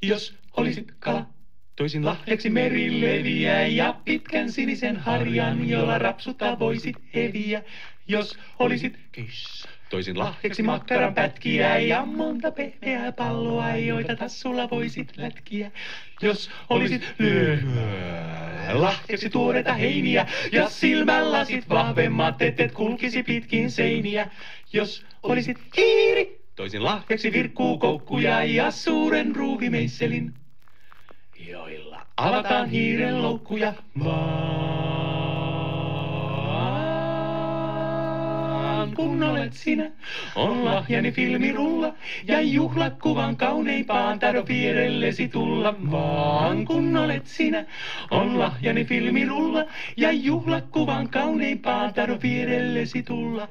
Jos olisit kala, toisin lahjaksi merileviä ja pitkän sinisen harjan, jolla rapsuttaa voisit eviä. Jos olisit kissa, toisin lahjaksi makkaran pätkiä ja monta pehmeää palloa, joita tassulla voisit lätkiä. Jos olisit lahjaksi tuoreita heiniä ja silmälasit vahvemmat, et kulkisi pitkin seiniä. Jos olisit hiiri, toisin lahjaksi virkkuukoukkuja ja suuren ruuvimeisselin, joilla avataan hiiren loukkuja vaan. Kun olet sinä, on lahjani filmirulla ja juhlakuvan kauneimpaan tädön vierellesi tulla vaan. Kun olet sinä, on lahjani filmirulla ja juhlakuvan kauneimpaan tädön vierellesi tulla.